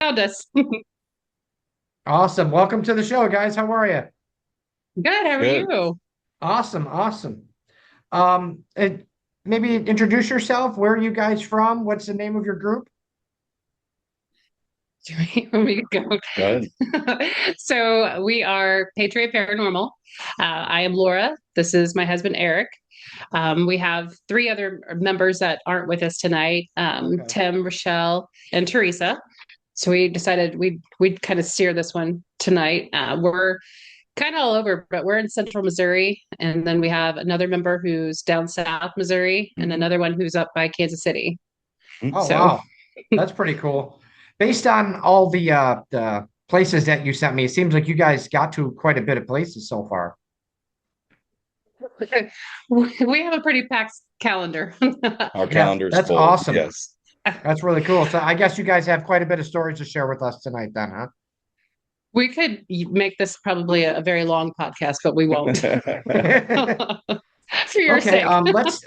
found us. Awesome. Welcome to the show, guys. How are you? Good. How are Good. you? Awesome. Awesome. Um, and maybe introduce yourself. Where are you guys from? What's the name of your group? Do you want me to go? Go ahead. So we are Patriot Paranormal. I am Laura. This is my husband Eric. We have three other members that aren't with us tonight: Okay. Tim, Rochelle, and Teresa. So we decided we'd kind of steer this one tonight. We're kind of all over, but we're in Central Missouri, and then we have another member who's down South Missouri, and Mhm. another one who's up by Kansas City. Oh, So wow. That's pretty cool. Based on all the places that you sent me, it seems like you guys got to quite a bit of places so far. we have a pretty packed calendar. Our Yeah, calendar's that's full. awesome. Yes. That's really cool. So I guess you guys have quite a bit of stories to share with us tonight then, huh? We could make this probably a very long podcast, but we won't for your Okay, sake.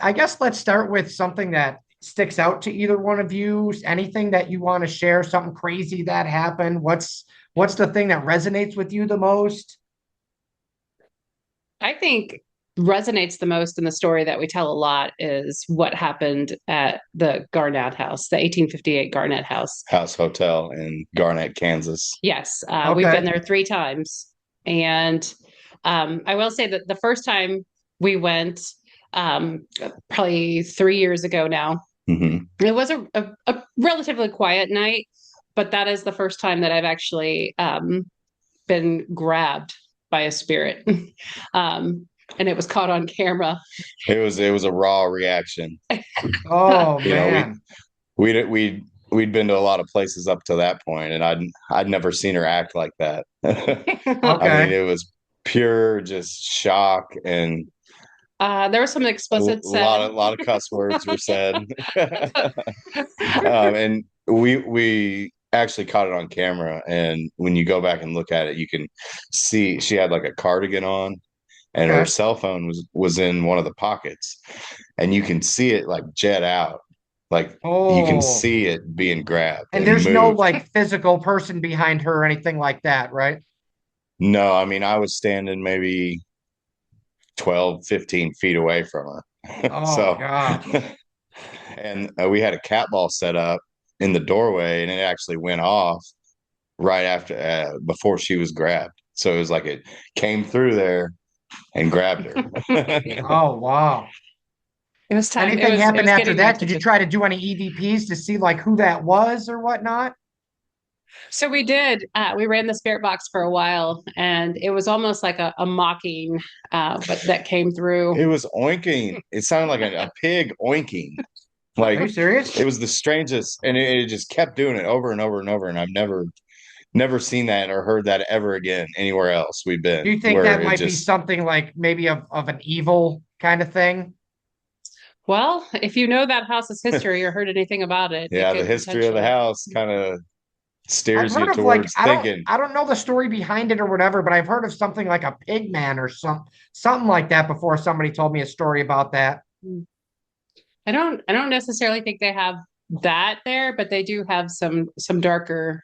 I guess let's start with something that sticks out to either one of you. Anything that you want to share, something crazy that happened. What's the thing that resonates with you the most? I think resonates the most in the story that we tell a lot is what happened at the Garnett House, the 1858 Garnett House. House Hotel in Garnett, Kansas. Yes, we've been Okay. there three times, and I will say that the first time we went, um, probably 3 years ago now, Hmm. it was a relatively quiet night, but that is the first time that I've actually been grabbed by a spirit. um, and it was caught on camera. It was a raw reaction. Oh You know, man. we'd been to a lot of places up to that point, and I'd never seen her act like that. I mean, Okay. it was pure just shock, and There was some a explicit lot said. of cuss words were said. And we actually caught it on camera, and when you go back and look at it, you can see she had like a cardigan on, and her Okay. cell phone was in one of the pockets, and you can see it like jet out, like you can Oh. see it being grabbed And and there's no moved. like physical person behind her or anything like that, right? No, I mean, I was standing maybe 12, 15 feet away from her. Oh So gosh. and we had a cat ball set up in the doorway, and it actually went off right after, before she was grabbed. So it was like it came through there and grabbed her. Oh wow. It was time. It Anything was it happened was after getting my that? Did you attention. try to do any EVPs to see like who that was or whatnot? So we did. We ran the spirit box for a while, and it was almost like a mocking, but that came through. It was oinking. It sounded like a pig oinking. Are you Like serious? it was the strangest, and it just kept doing it over and over and over. And I've never seen that or heard that ever again anywhere else we've Do been, you think where that it might be just, something like maybe of an evil kind of thing? Well, if you know that house's history or heard anything about it, it yeah, the could history of the potentially. house kind of I've steers you heard of like towards thinking. I don't know the story behind it or whatever, but I've heard of something like a pig man or something like that before. Somebody told me a story about that. I don't necessarily think they have that there, but they do have some darker,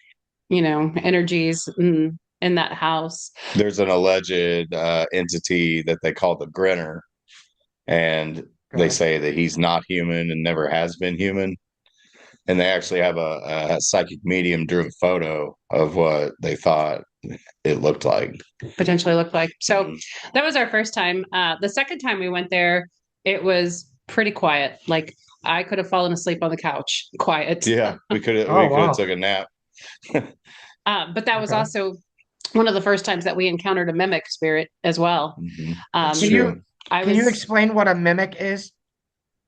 energies in that house. There's an alleged entity that they call the Grinner, and they Okay. say that he's not human and never has been human. And they actually have a psychic medium drew a photo of what they thought it looked like. Potentially look like. So Mhm. that was our first time. The second time we went there, it was pretty quiet. Like I could have fallen asleep on the couch, quiet. Yeah, Oh we could have wow. took a nap. But that was Okay. also one of the first times that we encountered a mimic spirit as well. Mhm. That's Can Um, you true. I can you was explain what a mimic is?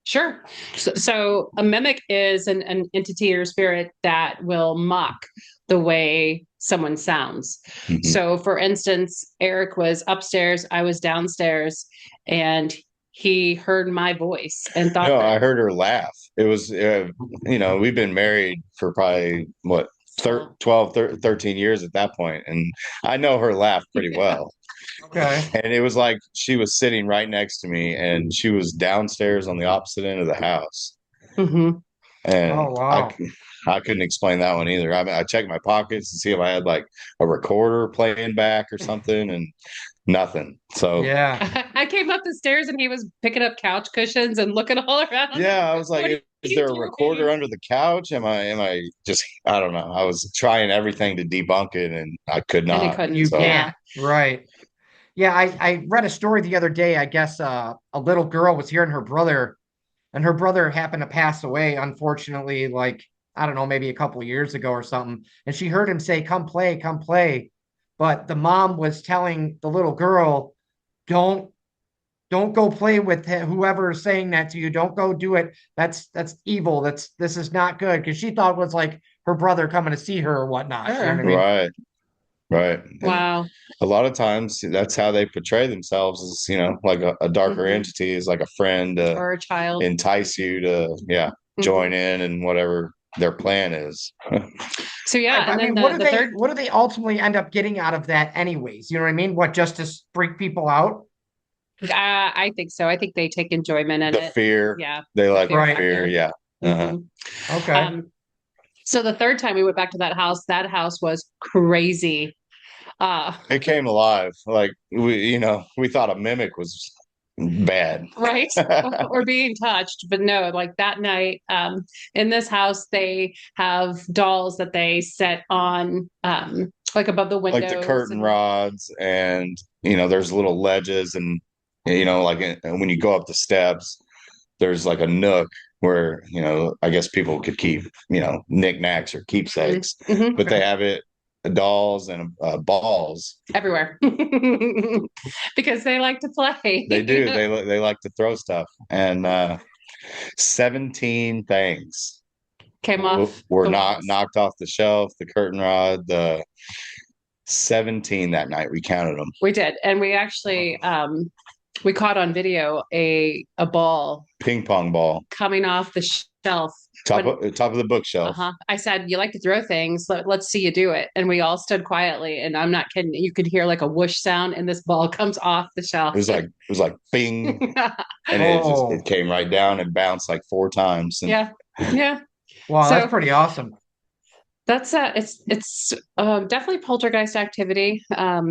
Sure. So a mimic is an entity or spirit that will mock the way someone sounds. Mhm. So, for instance, Eric was upstairs, I was downstairs, and he heard my voice and thought No, that. I heard her laugh. It was, we've been married for probably what, Well, 13 years at that point, and I know her laugh pretty well. Okay. And it was like she was sitting right next to me, and she was downstairs on the opposite end of the house. hmm And Oh I, wow. I couldn't explain that one either. I mean, I checked my pockets to see if I had like a recorder playing back or something, and nothing. So Yeah. I came up the stairs and he was picking up couch cushions and looking all around. yeah, I was like, What are is you there a recorder doing? under the couch? Am I just, I don't know. I was trying everything to debunk it and I could And he not. You couldn't. So Yeah. can't. Right. Yeah, I read a story the other day. I guess a little girl was hearing her brother, and her brother happened to pass away, unfortunately, like, I don't know, maybe a couple of years ago or something. And she heard him say, come play, come play. But the mom was telling the little girl, don't don't go play with whoever is saying that to you. Don't go do it. That's evil. This is not good. Because she thought it was like her brother coming to see her or whatnot. You know what Sure. I mean? right, right. And Wow. a lot of times that's how they portray themselves as, like a darker Hmm. entity is like a friend to Or a child. entice you to, Hmm. join in and whatever their plan is. So Right. yeah, But and I then mean, the third, what do they ultimately end up getting out of that anyways? You know what I mean? What, just to freak people out? I think so. I think they take enjoyment in The it. fear, Yeah, they the like the fear Right. fear. factor. Yeah. Uh-huh. Hmm. Okay. So the third time we went back to that house was crazy. Uh, It came alive. Like we thought a mimic was bad. right? Or being touched, but no, like that night, in this house, they have dolls that they set on, like above the Like the windows, curtain and rods, and there's little ledges, and like when you go up the steps, there's like a nook where I guess people could keep knickknacks or mhm, keepsakes, mhm, but they have it dolls and balls. everywhere because they like to They do. play. They like to throw stuff, and 17 things Came off were the not walls. knocked off the shelf, the curtain rod, the 17 that night. We counted them. We did, and we actually we caught on video a ball Ping pong ball, coming off the shelf when top of the bookshelf. I said, you like to throw things. Let's see you do it. And we all stood quietly. And I'm not kidding. You could hear like a whoosh sound, and this ball comes off the shelf. It was like bing, and it Oh, came right down and bounced like 4 times. And Yeah. Yeah. wow, that's So pretty awesome. that's it's definitely poltergeist activity. yeah,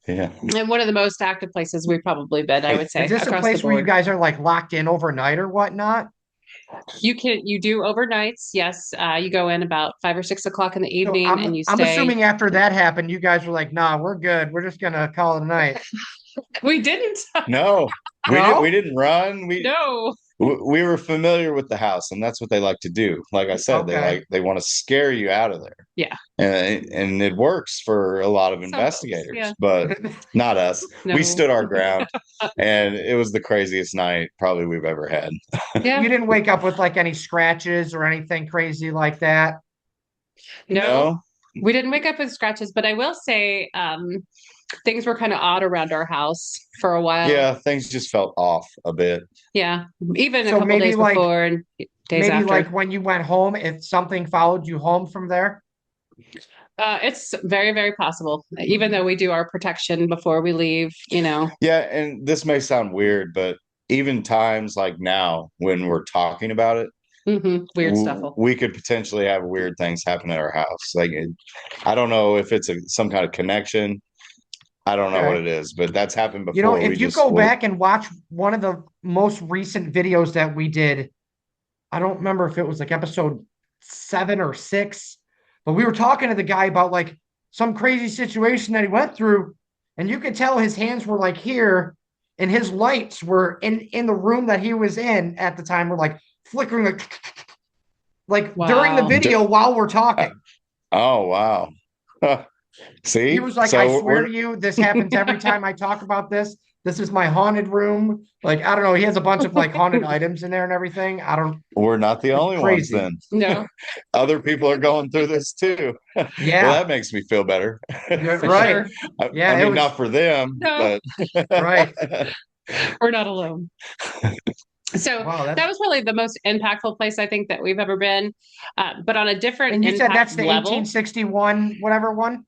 And one of the most active places we've probably been, I would Is say, this a across the place where you board. guys are like locked in overnight or whatnot? You do overnights. Yes. You go in about 5 or 6 o'clock in the So evening and you I'm stay. assuming after that happened, you guys were like, nah, we're good. We're just gonna call it a night. We didn't. no, we No? didn't run. We No. we were familiar with the house, and that's what they like to do. Like I said, Okay. they want to scare you out of there, Yeah. and it works for a lot of Some folks. investigators, Yeah. but not us. We No. stood our ground, and it was the craziest night probably we've ever had. Yeah. You didn't wake up with like any scratches or anything crazy like that. No. No, We didn't wake up with scratches, but I will say things were kind of odd around our house for a while. yeah, things just felt off a bit. Yeah. Even a So couple days before and days maybe after. like when you went home, if something followed you home from there. It's very, very possible. Even though we do our protection before we leave. Yeah, and this may sound weird, but even times like now when we're talking about it, Weird stuff. we could potentially have weird things happen at our house. Like I don't know if it's some kind of connection. I don't know what Okay. it is, but that's happened You know, before. We if you just go back and watch one of the most recent videos that we did, I don't remember if it was like episode 7 or 6, but we were talking to the guy about like some crazy situation that he went through, and you could tell his hands were like here, and his lights were in the room that he was in at the time were like flickering like during the Wow. video while we're talking. oh wow. He See? was like, I So swear to you, this happens every time I talk about this. This is my haunted room. Like, I don't know. He has a bunch of like haunted items in there and everything. I don't, we're not the it's only ones crazy. then. No, Other people are going through this too. Well, Yeah, that makes me feel better. you're for right. sure. Yeah, I it mean, was not for them, No, but right. we're not alone. So Wow, that's, that was really the most impactful place I think that we've ever been. But on a different and you said impact that's the level, 1861, whatever one?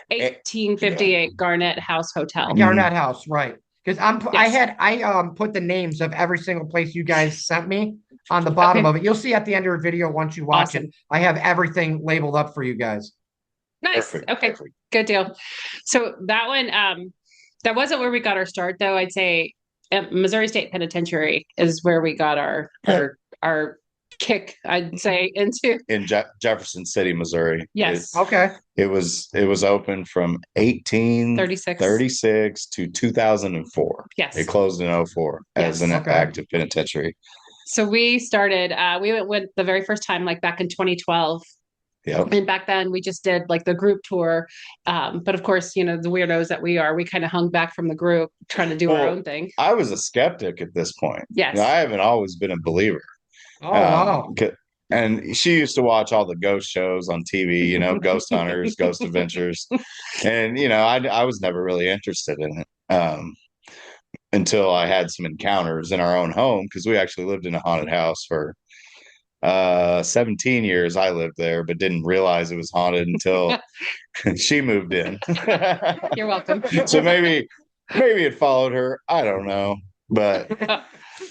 1858 Garnett House Hotel. Mhm. Garnett House, right. Because I Yes. had I put the names of every single place you guys sent me. on the bottom Okay. of it. You'll see at the end of the video once you watch Awesome. it. I have everything labeled up for you guys. Nice. Perfect. Okay. Perfect. Good deal. So that one, that wasn't where we got our start, though. I'd say Missouri State Penitentiary is where we got our kick, I'd say, into. In Jefferson City, Missouri. Yes. Okay. It was open from 1836 to 2004. Yes. It closed in 04 as Yes. an Okay. active penitentiary. So we started, we went the very first time, like back in 2012. Yep. And back then we just did like the group tour. But of course, you know, the weirdos that we are, we kind of hung back from the group trying to do our own thing. I was a skeptic at this point. Yes. You know, I haven't always been a believer. Oh, wow. And she used to watch all the ghost shows on TV, you know, Ghost Hunters, Ghost Adventures. And, you know, I was never really interested in it until I had some encounters in our own home, because we actually lived in a haunted house for 17 years. I lived there, but didn't realize it was haunted until she moved in. You're welcome. So maybe it followed her. I don't know. But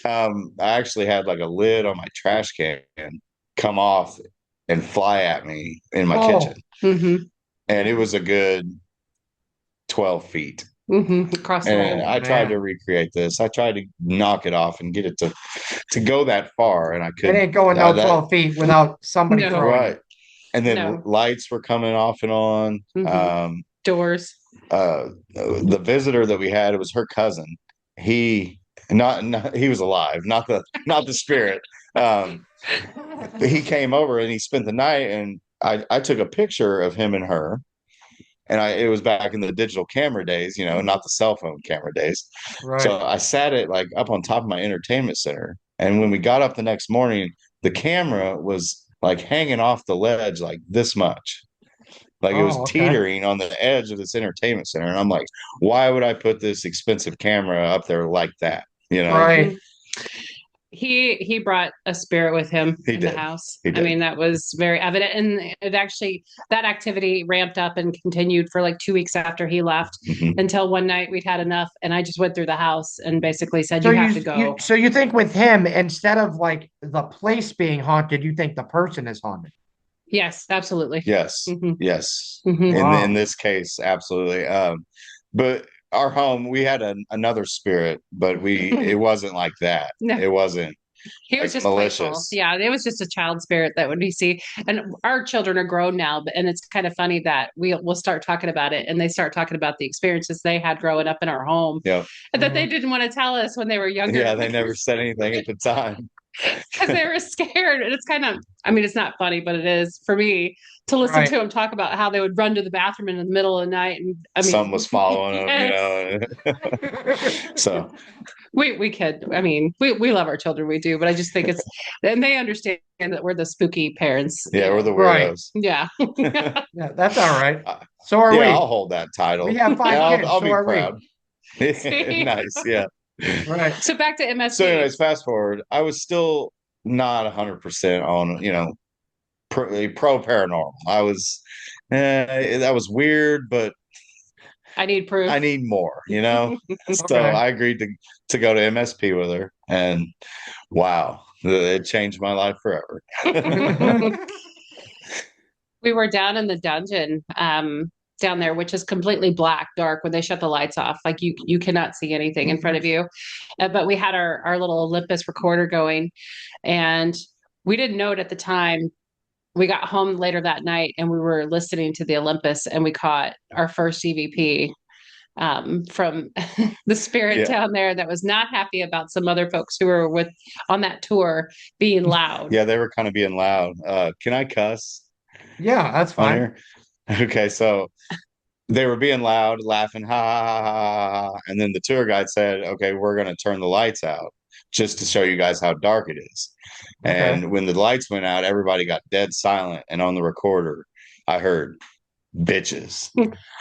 I actually had like a lid on my trash can come off and fly at me in my kitchen. Mm-hmm. And it was a good 12 feet. Mm-hmm. Across the And room. I tried to recreate this. I tried to knock it off and get it to go that far, and I It couldn't. ain't going no 12 feet without somebody No. throwing Right. it. And then No. lights were coming off and on. Mhm. Doors. The visitor that we had, it was her cousin. He he was alive, not the spirit. He came over and he spent the night, and I took a picture of him and her. And it was back in the digital camera days, you know, not the cell phone camera days. Right. So I sat it like up on top of my entertainment center. And when we got up the next morning, the camera was like hanging off the ledge like this much. Like it was teetering on the edge of this entertainment center. And I'm like, why would I put this expensive camera up there like that? You know? Right. He brought a spirit with him in the house. I mean, that was very evident. And it actually, that activity ramped up and continued for like 2 weeks after he left, until one night we'd had enough. And I just went through the house and basically said, you have to go. So you think with him, instead of like the place being haunted, you think the person is haunted? Yes, absolutely. Yes. Yes. Mm-hmm. In this case, absolutely. But our home, we had another spirit, but it wasn't like that. No. It wasn't. He was just malicious. playful. Yeah, it was just a child spirit that would be see. And our children are grown now, and it's kind of funny that we'll start talking about it, and they start talking about the experiences they had growing up in our home, and that they didn't want to tell us when they were younger. Yeah, they never said anything at the time because they were scared. And it's kind of, I mean, it's not funny, but it is for me to listen to them talk about how they would run to the bathroom in the middle of the night, and I mean, something was following them, you know. So we kid. I mean, we love our children, we do, but I just think it's, and they understand that we're the spooky parents. Yeah, we're the weirdos. Yeah. Yeah, that's all right. So are we. I'll hold that title. We have 5 kids. I'll so be are proud. Nice, yeah. Right. So back to MSP. So anyways, fast forward. I was still not 100% on, you know, pro paranormal. I was, that was weird, but I need proof. I need more, you know. So I agreed to go to MSP with her, and wow, it changed my life forever. We were down in the dungeon down there, which is completely black, dark when they shut the lights off. Like you cannot see anything in front of you. But we had our little Olympus recorder going, and we didn't know it at the time. We got home later that night and we were listening to the Olympus, and we caught our first EVP from the spirit down there that was not happy about some other folks who were on that tour being loud. Yeah, they were kind of being loud. Can I cuss? Yeah, that's fine. Okay, so they were being loud, laughing, ha ha ha ha ha. And then the tour guide said, okay, we're going to turn the lights out just to show you guys how dark it is. And when the lights went out, everybody got dead silent. And on the recorder, I heard bitches,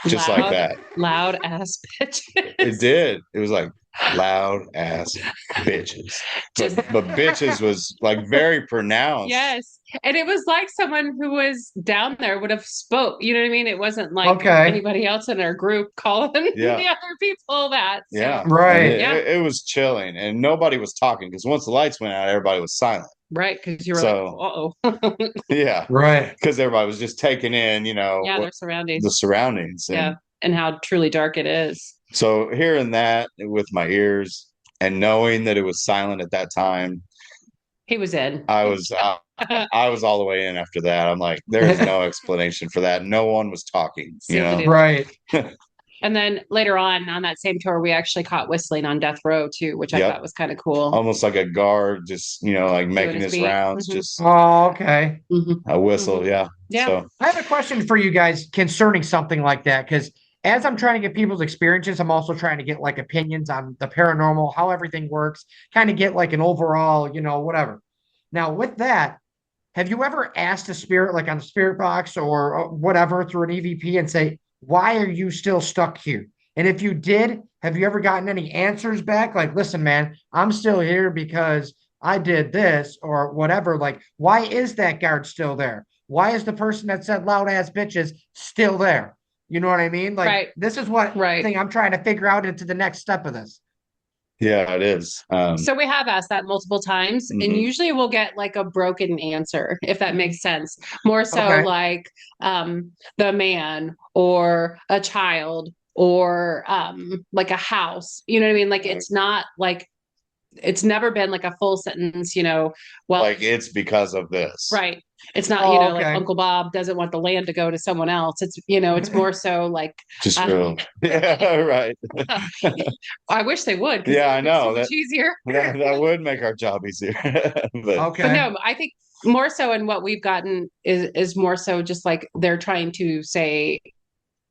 just like that. Loud ass bitches. It did. It was like loud ass bitches. But bitches was like very pronounced. Yes. And it was like someone who was down there would have spoke. You know what I mean? It wasn't like anybody else in our group calling the other people that. So. Right. It was chilling, and nobody was talking, because once the lights went out, everybody was silent. Right. Because you were like, So uh-oh. yeah, Right. because everybody was just taking in, Yeah, what their surroundings. the surroundings. Yeah. And And how truly dark it is. so hearing that with my ears and knowing that it was silent at that time, He was in. I was I was all the way in after that. I'm like, there is no explanation for that. No one was talking, Sealed the deal. Right. And then later on that same tour, we actually caught whistling on Death Row too, which I Yep. thought was kind of cool. Almost like a guard, just like Doing making his his beat. rounds, Mhm. just Oh, okay. Mhm. a whistle. Mhm. Yeah. Yeah. So I have a question for you guys concerning something like that, because as I'm trying to get people's experiences, I'm also trying to get like opinions on the paranormal, how everything works, kind of get like an overall, whatever. Now, with that, have you ever asked a spirit, like on the spirit box or whatever, through an EVP and say, why are you still stuck here? And if you did, have you ever gotten any answers back? Like, listen, man, I'm still here because I did this or whatever. Like, why is that guard still there? Why is the person that said loud ass bitches still there? You know what I mean? Like, Right. this is what Right. thing I'm trying to figure out into the next step of this. yeah, it is. So we have asked that multiple times, and Mhm. usually we'll get like a broken answer, if that makes sense. More so Okay. like the man or a child or like a house. You know what I mean? Like it's not like it's never been like a full sentence, well, Like it's because of this. right. It's not, Oh, like okay. Uncle Bob doesn't want the land to go to someone else. It's, it's more so like Just real. Yeah, right. I wish they would, because Yeah, I it would be so know much that easier. that would make our job easier. But But Okay. no, I think more so in what we've gotten is more so just like they're trying to say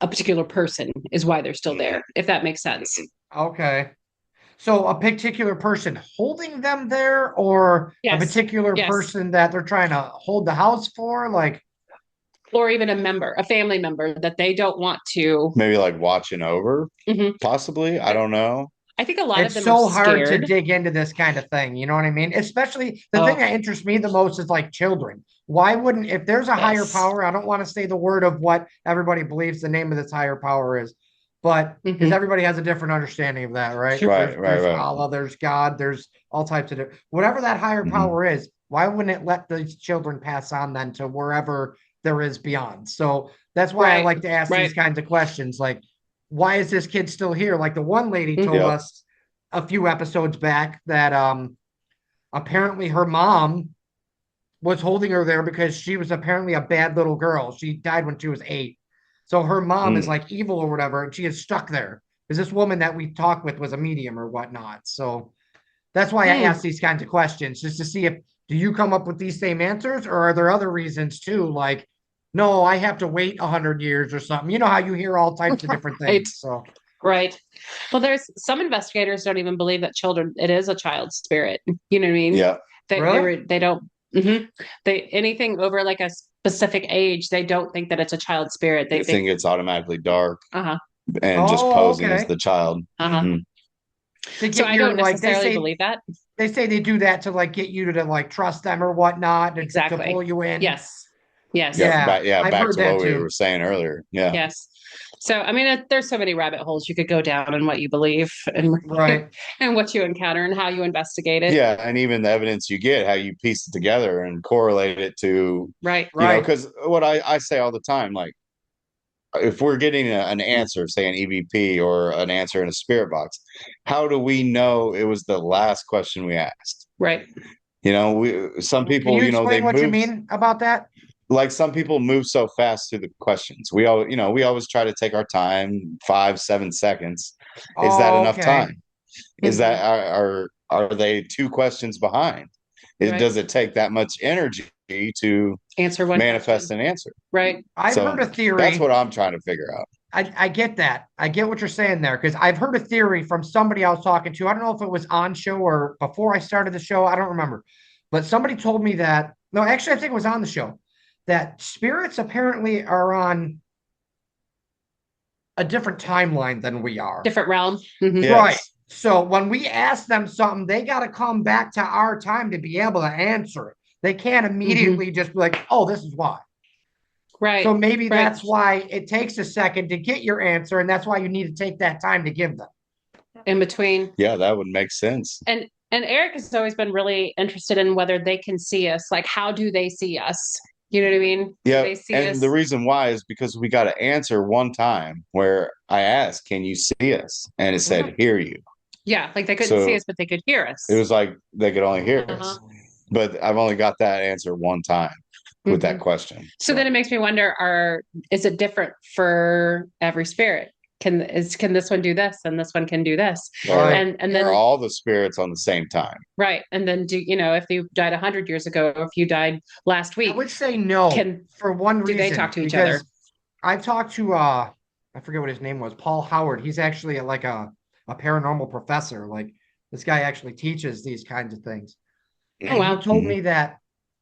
a particular person is why they're still there, if that makes sense. Okay. So a particular person holding them there, or a Yes. particular Yes. person that they're trying to hold the house for? Like, Or even a family member that they don't want to. maybe like watching over, Mhm. possibly. I don't know. I think a lot of it's them are so hard to scared. dig into this kind of thing. You know what I mean? Especially the thing Oh, that interests me the most is like children. Why wouldn't, if there's a higher yes. power, I don't want to say the word of what everybody believes the name of this higher power is, but because Mhm. everybody has a different understanding of that, right? Sure. Right, There's right. Allah, there's God, there's all types of different, whatever that higher Mhm. power is, why wouldn't it let these children pass on then to wherever there is beyond? So that's why I Right. like to ask Right. these kinds of questions. Like, why is this kid still here? Like the one lady Mhm. told Yep. us a few episodes back that apparently her mom was holding her there because she was apparently a bad little girl. She died when she was 8. So her mom is Mm. like evil or whatever, and she is stuck there. Because this woman that we talked with was a medium or whatnot. So that's why I ask these kinds of questions, just to see if do you come up with these same answers, or are there other reasons too? Like, no, I have to wait 100 years or something. You know how you hear all types of different Right. things. So Right. Well, there's some investigators don't even believe that it is a child's spirit. You know what I mean? Yeah. really? They don't, they, anything over like a specific age, they don't think that it's a child spirit. They think it's automatically dark uh-huh, and just Oh, posing as okay. the child. uh-huh. Mm. To So get I your don't like necessarily believe that. they say they do that to like get you to like trust them or whatnot to Exactly. pull you in. Yes. Yes. Yep. Yeah, I've Back heard to what that we too. were saying earlier. Yeah. Yes. So, I mean, there's so many rabbit holes you could go down in what you believe and Right. and what you encounter and how you investigate it. Yeah. And even the evidence you get, how you piece it together and correlate it to, Right. Right. because what I say all the time, like, if we're getting an answer, say an EVP or an answer in a spirit box, how do we know it was the last question we asked? Right. Some Can people, you they explain what you move, mean about that? like some people move so fast through the questions. We always try to take our time, 5, 7 seconds. Is that Oh, enough okay. time? Is Mhm. that are they 2 questions behind? Right. Does it take that much energy to Answer one manifest question. an answer? Right. I've So heard a that's theory. what I'm trying to figure out. I get that. I get what you're saying there because I've heard a theory from somebody I was talking to. I don't know if it was on show or before I started the show. I don't remember. But somebody told me that, no, actually, I think it was on the show, that spirits apparently are on a different timeline than we are. Different realm. Mhm. Yeah. Right. Yes. So when we ask them something, they got to come back to our time to be able to answer it. They can't immediately just be like, oh, this is why. Right. So maybe Right. that's why it takes a second to get your answer. And that's why you need to take that time to give them. In between. Yeah, that would make sense. And And Eric has always been really interested in whether they can see us. Like, how do they see us? You know what I mean? Do Yeah, they see and the us? reason why is because we got to answer one time where I asked, "Can you see us?" And it Mhm. said, "Hear you." Yeah, like they couldn't see So us, but they could hear it us. was like they could only hear Uh-huh. us. But I've only got that answer one time with that Hmm. question. So then So it makes me wonder, is it different for every spirit? Can this one do this and this one can do this? Right. And are then all the spirits on the same time? right. And then if you died 100 years ago, or if you died last I week, would say no can for one do they talk reason, to each other? because I've talked to I forget what his name was, Paul Howard. He's actually like a paranormal professor. Like this guy actually teaches these kinds of things. Oh And he wow. told me that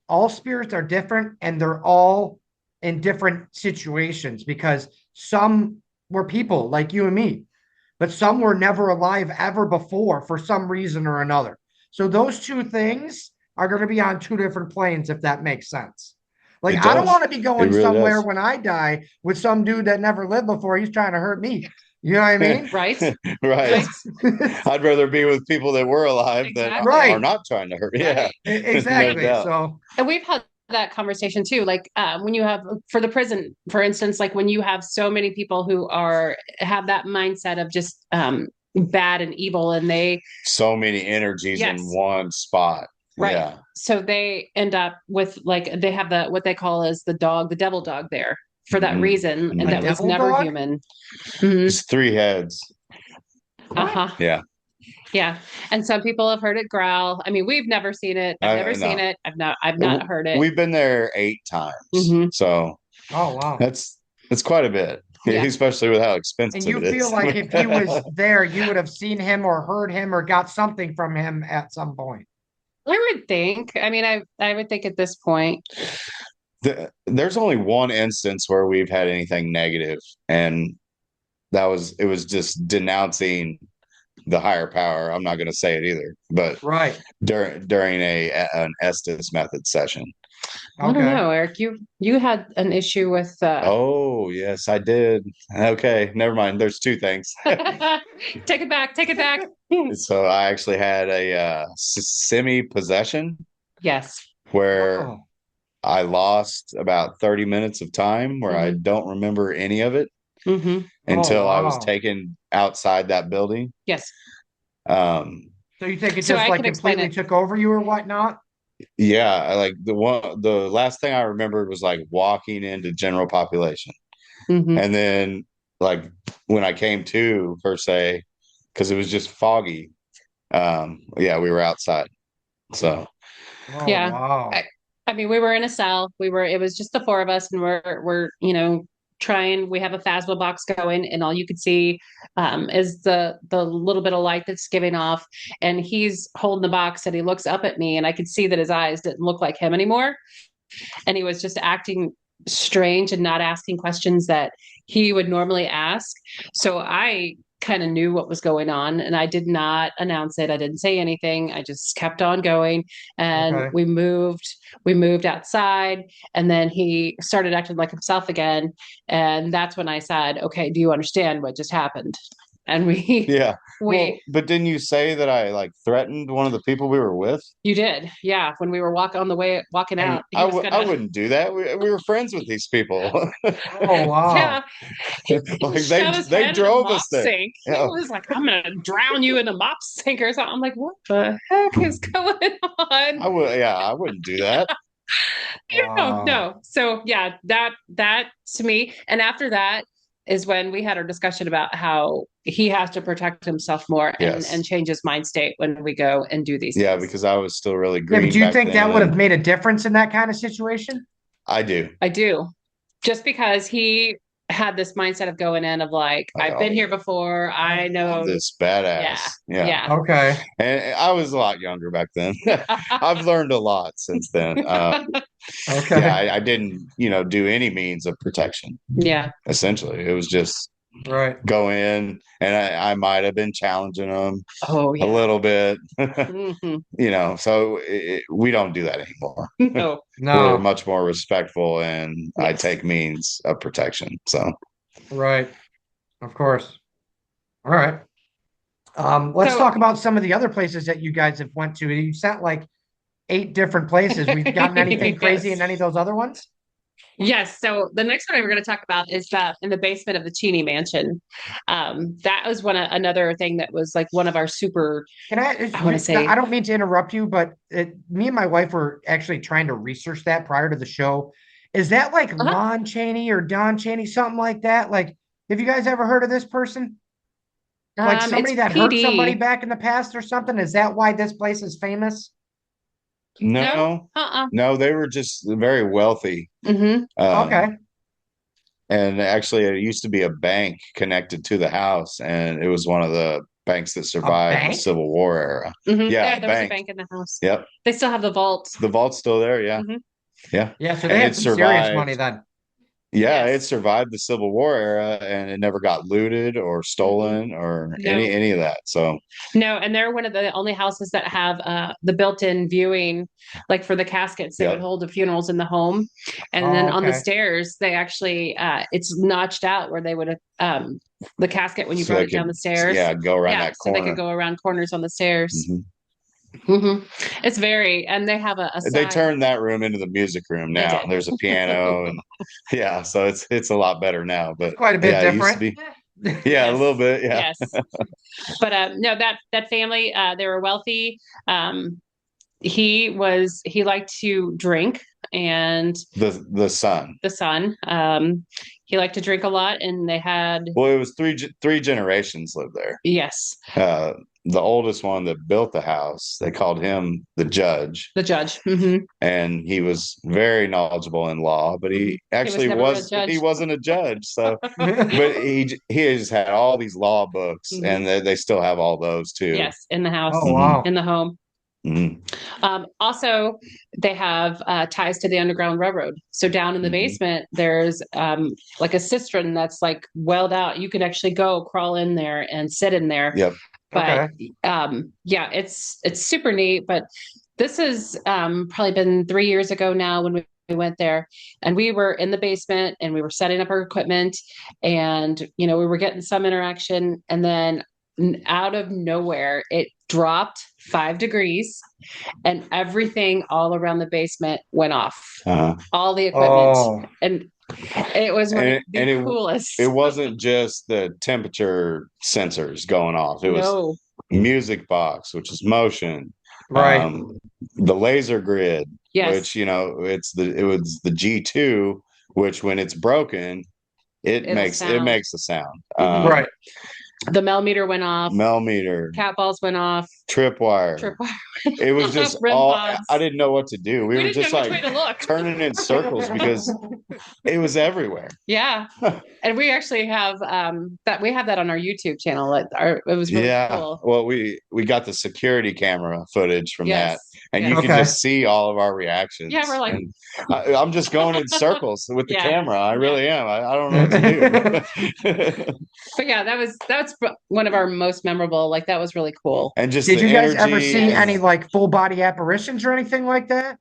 all spirits are different and they're all in different situations, because some were people like you and me, but some were never alive ever before for some reason or another. So those two things are going to be on two different planes, if that makes sense. Like, It I don't does. want to be It going really somewhere does. when I die with some dude that never lived before. He's trying to hurt me. You know what I mean? Right. Right. Right. I'd rather be with people that were alive that Exactly. are Right. not trying to hurt. Yeah, Right. no Exactly. doubt. So, And we've had that conversation too. Like when you have for the prison, for instance, like when you have so many people who are have that mindset of just bad and evil, and they So many energies in yes, one spot. right. Yeah. So they end up with like they have the what they call as the devil dog there for that Mhm. reason, and a that Mhm. was devil never dog? human. Hmm. It's three heads. What? Uh-huh. Yeah. Yeah. And some people have heard it growl. I mean, we've never seen it. I've never seen No. it. I've not heard it. We've been there 8 times. Hmm. So Oh, wow. that's quite a bit, Yeah. especially with how And expensive you it feel is. like if he was there, you would have seen him or heard him or got something from him at some point. I would think. I mean, I would think at this point. There's only one instance where we've had anything negative, and it was just denouncing the higher power. I'm not going to say it either, but Right. during an Estes method session. I don't Okay. know, Eric. You had an issue with Oh, yes, I did. Okay, never mind. There's two things. take it back, take it back. So I actually had a semi possession Yes. where Oh. I lost about 30 minutes of time where I Hmm. don't remember any of it Hmm. Oh, until I was wow. taken outside that building. Yes. Um, So you think it So just I like can explain completely it. took over you or whatnot? yeah, like the last thing I remembered was like walking into general population. Hmm. And then like when I came to per se, because it was just foggy. Yeah, we were outside. So Oh, Yeah. wow. I, I mean, we were in a cell. It was just the four of us, and we're trying. We have a Phasma box going, and all you could see is the little bit of light that's giving off. And he's holding the box, and he looks up at me, and I could see that his eyes didn't look like him anymore, and he was just acting strange and not asking questions that he would normally ask. So I kind of knew what was going on, and I did not announce it. I didn't say anything. I just kept on going, and Okay. we moved outside, and then he started acting like himself again, and that's when I said, "Okay, do you understand what just happened?" And we yeah. Well, we but didn't you say that I like threatened one of the people we were with? you did. Yeah, when we were walking And out, he was I gonna wouldn't do that. We were friends with these people. Oh, wow. yeah, he Like shove his they head in a drove mop us there. sink. He Yeah. was like, "I'm gonna drown you in a mop sink or something." I'm like, "What the heck is going on?" I wouldn't do that. No, Wow. no. So yeah, that to me, and after that is when we had our discussion about how he has to protect himself more and Yes. change his mind state when we go and do these Yeah, things. because I was still really Yeah, but green do you back think that then would have and made a difference in that kind of situation? I do. I do. Just because he had this mindset of going in of like, Like, I've been oh, here before. I I'm know. this Yeah. badass. Yeah. Yeah. Okay. And I was a lot younger back then. I've learned a lot since then. Yeah, Okay. I didn't, do any means of protection. Yeah. Essentially, it was just Right. go in, and I might have been challenging them Oh a yeah. little bit, Hmm. So we don't do that anymore. No. We're No. much more respectful, and I Yes. take means of protection. So, Right. Of course. All right. Let's So talk about some of the other places that you guys have went to. You sent like 8 different places. We've gotten anything crazy in yes. any of those other ones? Yes. So the next one we're going to talk about is that in the basement of the Cheney Mansion. That was another thing that was like one of our super, Can I? I want to I say, don't mean to interrupt you, but me and my wife were actually trying to research that prior to the show. Is that like uh-huh. Lon Chaney or Don Chaney, something like that? Like, have you guys ever heard of this person? Like It's somebody that hurt somebody PD. back in the past or something? Is that why this place is famous? No. No, no, they were just very wealthy. Mm-hmm. Okay. Um, and actually, it used to be a bank connected to the house, and it was one of the banks that A survived the bank? Civil War era. Mm-hmm. Yeah, Yeah, a there was a bank. bank in the house. Yep. They still have the vault. The vault's still there. Yeah. Mm-hmm. Yeah. Yeah, so they And had it some serious survived. money then. Yeah, it Yes. survived the Civil War era, and it never got looted or Mm-mm. stolen or No. any of that. So, No, and they're one of the only houses that have the built-in viewing, like for the caskets, they would yep. hold the funerals in the home, and then Oh, on the okay. stairs, they actually it's notched out where they would the casket when you So brought they it down could, the stairs. yeah, go around Yeah, that so they could corner. go around corners on the stairs. Hmm. Hmm. It's very, and they have a They side. turned that room into the music room They now. did. There's a piano and yeah, so it's a lot better now. It's But quite a bit yeah, it used to different. be. Yeah, a Yes, little bit. Yeah. yes. But no, that family, they were wealthy. Um, he liked to drink, and The son. the son, he liked to drink a lot, and they had, Well, it was three generations lived there. yes, Uh, the oldest one that built the house, they called him the judge, the judge. Hmm. and he was very knowledgeable in law, but he He was actually never a he judge. wasn't a judge. So, but he has had all these law books, Hmm. and they still have all those too. Yes, in the house, Oh, Hmm. wow. in the home. Hmm. Also, they have ties to the Underground Railroad. So down in the Hmm. basement, there's like a cistern that's like welled out. You could actually go crawl in there and sit in there. Yep. But Okay. yeah, it's super neat. But this has probably been 3 years ago now when we went there, and we were in the basement and we were setting up our equipment, and we were getting some interaction, and then out of nowhere it dropped 5 degrees and everything all around the basement went off, Uh-huh. all the equipment, Oh, and it was one of And the coolest. it wasn't just the temperature sensors going off. It was No. music box, which is motion, right. um, the laser grid, Yes. which it was the G2, which when it's broken, It'll it sound. makes a sound. Mhm. Right. The millimeter went off, Millimeter, cat balls went off, tripwire. tripwire It was just rim all I pods. didn't know what to do. We We were didn't just know which like way to look. turning in circles because it was everywhere. Yeah. And we actually have that we have that on our YouTube channel. It was really Yeah. cool. Well, we got the security camera footage from that, Yes. and you Yes. could Okay. just see all of our Yeah, we're reactions. like, And I'm just going in circles with the yeah. camera. I Yeah. really am. I don't know what to do. But yeah, that's one of our most memorable. Like that was really cool. And just Did the you guys ever energy see Yes. any like full body apparitions or anything like that?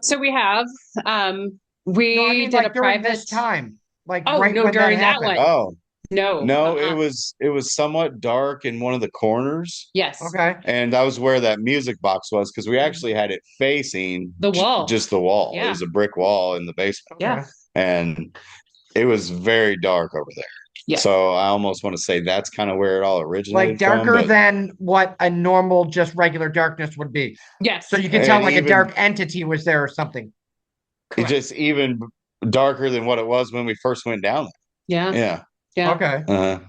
So we have No, I we mean did a like during private. this time, like Oh right no, when that during that happened. one. oh No. no, Uh-uh. it was somewhat dark in one of the corners. Yes. Okay. And that was where that music box was because we actually had it facing The wall. just the wall. It Yeah. was a brick wall in the basement. Yeah. Okay. And it was very dark over there. Yes. So I almost want to say that's kind of where it all Like originated from. darker But than what a normal, just regular darkness would be. Yes. So you can tell and like a even dark entity was there or something. it Correct. just even darker than what it was when we first went down Yeah. there. Yeah. Yeah. Okay.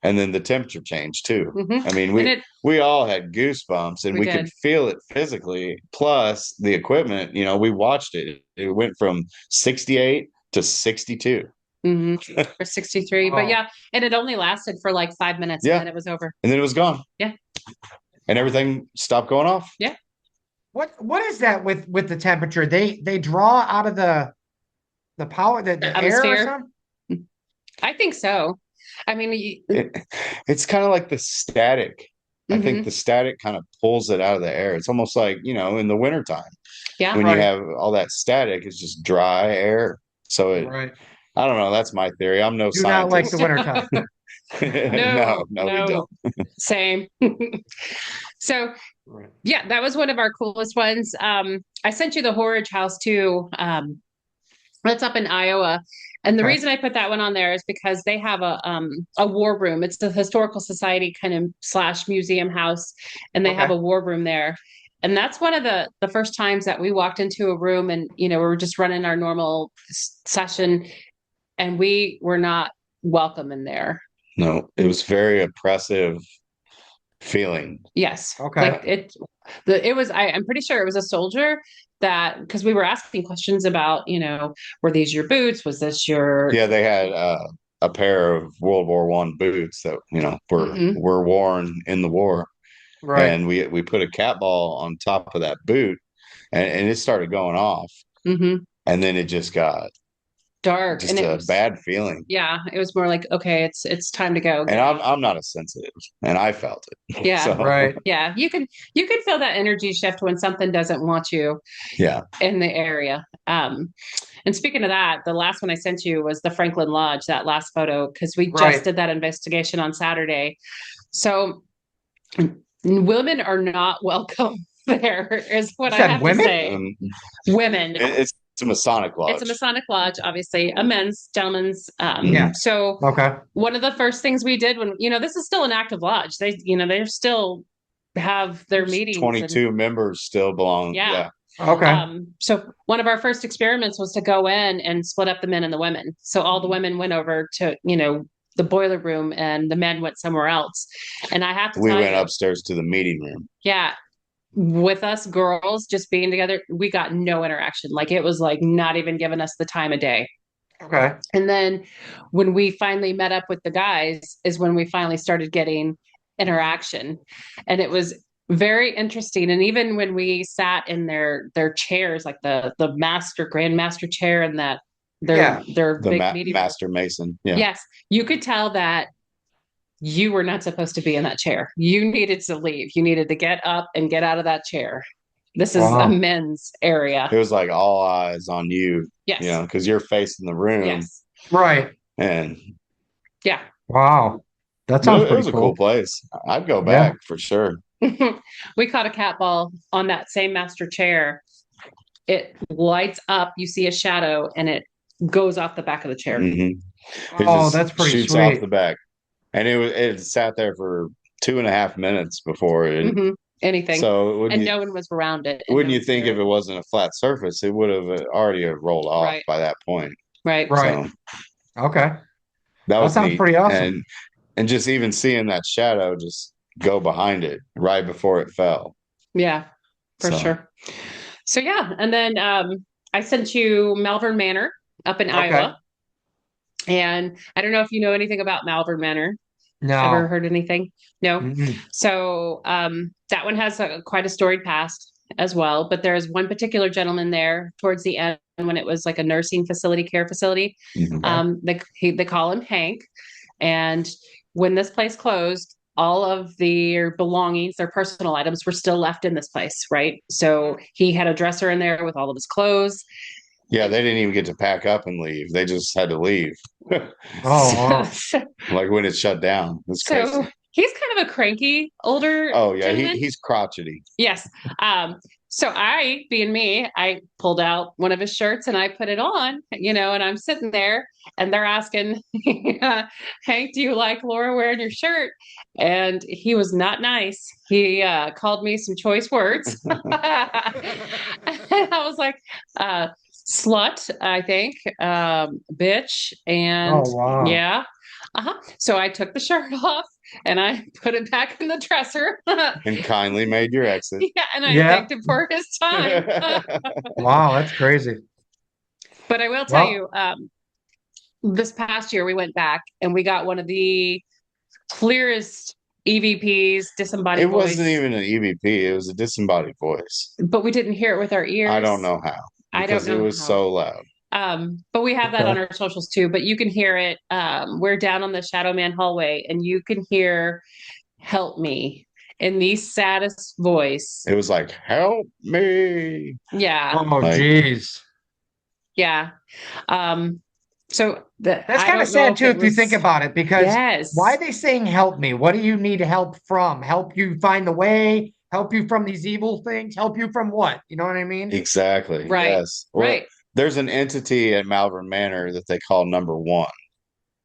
And then the temperature changed too. Mhm. I mean, And we all had goosebumps and We we did. could feel it physically. Plus the equipment, we watched it. It went from 68 to 62. for 63. But Oh. yeah, and it only lasted for like 5 minutes Yeah. and then it was over. And then it was gone. Yeah. And everything stopped going off. Yeah. What is that with the temperature? They draw out of the power, the air or Atmosphere. something? I think so. I mean, It's kind of like the static. I think mhm. the static kind of pulls it out of the air. It's almost like, in the wintertime Yeah. when Right. you have all that static, it's just dry air. So Right. I don't know. That's my theory. I'm no Do not like the scientist. wintertime. No, we no, don't. same. So Right. yeah, that was one of our coolest ones. I sent you the Horridge House too. That's up in Iowa. And the Okay. reason I put that one on there is because they have a war room. It's the historical society kind of slash museum house, and they have Okay. a war room there. And that's one of the first times that we walked into a room and we were just running our normal session, and we were not welcome in there. No, it was very oppressive feeling. Yes. Okay. Like it was, I'm pretty sure it was a soldier that, because we were asking questions about, were these your boots? Was this your, Yeah, they had a pair of World War One boots that Mhm. were worn in the war, Right. and we put a cat ball on top of that boot, and it started going off, Mhm. and then it just got Dark. And just it a was, bad feeling. yeah, it was more like, okay, it's time to go. And Get out. I'm not a sensitive, and I felt it. Yeah. So Right. Yeah. You can feel that energy shift when something doesn't want you yeah, in the area. And speaking of that, the last one I sent you was the Franklin Lodge, that last photo, because we just Right. did that investigation on Saturday. So women are not welcome there, is You what I said have to women? say. Women. it's a Masonic It's a lodge. Masonic lodge, obviously, a men's, gentlemen's. Mhm. Yeah. So Okay. one of the first things we did when, this is still an active lodge. They're still have their There's meetings and 22 members still belong. yeah. Yeah, Okay. So one of our first experiments was to go in and split up the men and the women. So all the women went over to, the boiler room and the men went somewhere else. And I have to we tell went you, upstairs to the meeting room. yeah, with us girls just being together, we got no interaction. Like it was like not even giving us the time of day. Okay. And then when we finally met up with the guys is when we finally started getting interaction. And it was very interesting. And even when we sat in their chairs, like the grandmaster chair and that Yeah. their The big meeting room. Master Mason. Yeah, Yes, you could tell that you were not supposed to be in that chair. You needed to leave. You needed to get up and get out of that chair. This is a Wow. men's area. it was like all eyes on you. Yes. Because you're facing the room, Yes. Right. and Yeah. Wow. That but sounds it pretty was a cool cool. place. I'd go Yeah. back for sure. We caught a cat ball on that same master chair. It lights up, you see a shadow, and it goes off the back of the chair. Mhm. It Oh, just that's pretty shoots off sweet. the back, and it sat there for 2.5 minutes before it. Hmm. Anything. So And no one was around it. And wouldn't no you one think cared. if it wasn't a flat surface, it would have already have rolled off Right. by that point. Right. Right. So Okay. that That was sounds neat, pretty awesome. and just even seeing that shadow just go behind it right before it fell. Yeah, for So sure. So yeah. And then I sent you Malvern Manor up in Okay. Iowa. And I don't know if you know anything about Malvern Manor. Ever No. heard anything? No. Mm-mm. So that one has quite a storied past as well. But there's one particular gentleman there towards the end when it was like a nursing facility, care facility. mhm. They call him Hank. And when this place closed, all of their belongings, their personal items were still left in this place, right? So he had a dresser in there with all of his clothes. Yeah, they didn't even get to pack up and leave. They just had to leave. Oh, wow. Like when it shut down. It's So crazy. he's kind of a cranky older Oh yeah, gentleman. he's crotchety. Yes. So I, being me, I pulled out one of his shirts and I put it on, and I'm sitting there and they're asking, Hank, do you like Laura wearing your shirt? And he was not nice. He called me some choice words. And I was like, slut, I think, bitch. And Oh, wow. yeah. So I took the shirt off and I put it back in the dresser. And kindly made your exit. Yeah, and I Yeah. thanked him for his time. Wow, that's crazy. But I will tell Well, you, this past year we went back and we got one of the clearest EVPs, disembodied It voice, wasn't even an EVP, it was a disembodied voice. but we didn't hear it with our I don't ears. know how, I don't because it know was how. so loud. But we have that on okay. our socials too, but you can hear it. We're down on the Shadow Man hallway and you can hear help me in the saddest voice. It was like, help me. Yeah. Oh, Like, geez. Yeah. Um, So That's I kind of don't know sad if too it if you think was, about it, because why are yes, they saying help me? What do you need help from? Help you find the way, help you from these evil things, help you from what? You know what I mean? Exactly. right, Yes. Well, right. there's an entity at Malvern Manor that they call number one,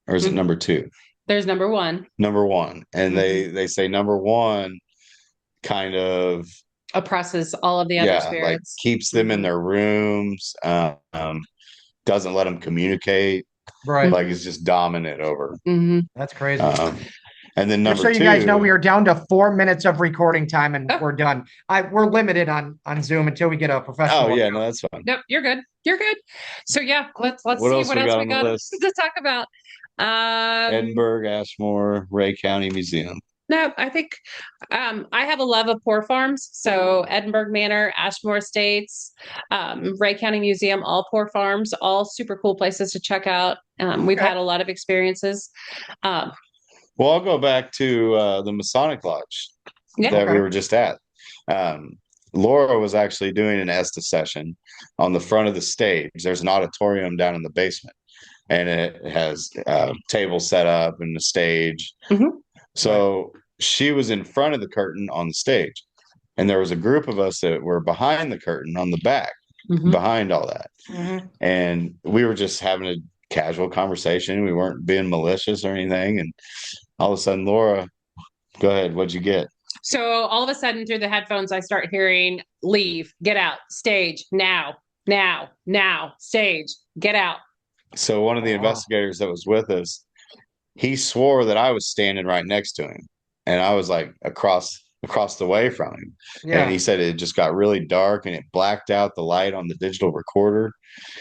or is it Mhm. number two? There's number one. Number one. And Mhm. they say number one kind of, Oppresses all of the other yeah, like spirits. keeps them in Mhm. their rooms, doesn't let them communicate, Right. like is just dominant over. Mhm. That's crazy. Um, and then Just number so you guys know, two, we are down to 4 minutes of recording time and Oh, we're done. We're limited on Zoom until we get a oh professional yeah, no, account. that's fine. nope, you're good. You're good. So yeah, let's What see else what we else got we on the got list? to talk about. Edinburgh, Ashmore, Ray County Museum. No, I think I have a love of poor farms. So Edinburgh Manor, Ashmore Estates, Ray County Museum, all poor farms, all super cool places to check out. We've Okay. had a lot of experiences. Um, Well, I'll go back to the Masonic Lodge yeah. that we Okay. were just at. Um, Laura was actually doing an ESTA session on the front of the stage. There's an auditorium down in the basement, and it has tables set up and the stage. Mhm. So she was in front of the curtain on the stage, and there was a group of us that were behind the curtain on the back, Mhm. behind all that. Mhm. And we were just having a casual conversation. We weren't being malicious or anything. And all of a sudden, Laura, go ahead. What'd you get? So all of a sudden, through the headphones, I start hearing, "Leave, get out, stage now, now, now, stage, get out." So one of the Oh, wow. investigators that was with us, he swore that I was standing right next to him, and I was like across the way from him. And Yeah. he said it just got really dark and it blacked out the light on the digital recorder.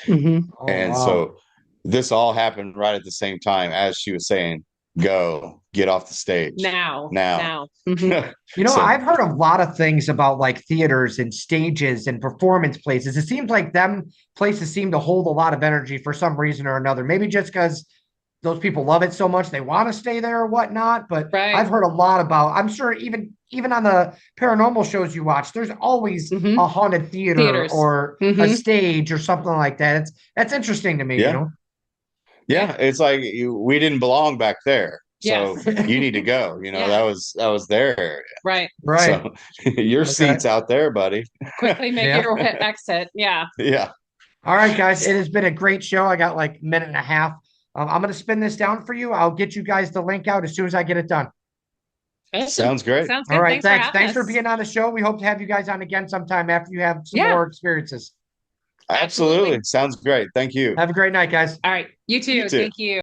Mhm. Oh, And wow. so this all happened right at the same time as she was saying, "Go, get off the stage Now, now." now. Mhm. You know, So I've heard a lot of things about like theaters and stages and performance places. It seems like them places seem to hold a lot of energy for some reason or another. Maybe just because those people love it so much they want to stay there or whatnot. But I've Right. heard a lot about. I'm sure even on the paranormal shows you watch, there's always a Mhm. haunted theater Theaters. or a Mhm. stage or something like that. That's interesting to me. You yeah, know. Yeah. yeah, it's like we didn't belong back there. So Yes. you need to go. Yeah. That was their area. Right. Right. So your Okay. seat's out there, buddy. Quickly make Yeah. your exit. Yeah. Yeah. All right, guys. It has been a great show. I got like a minute and a half. I'm going to spin this down for you. I'll get you guys the link out as soon as I get it done. Awesome. Sounds great. Sounds All good. right. Thanks for Thanks. having Thanks for us. being on the show. We hope to have you guys on again sometime after you have some Yeah, more experiences. Absolutely. Sounds great. Thank you. Have a great night, guys. all right. You You too. too. Thank you.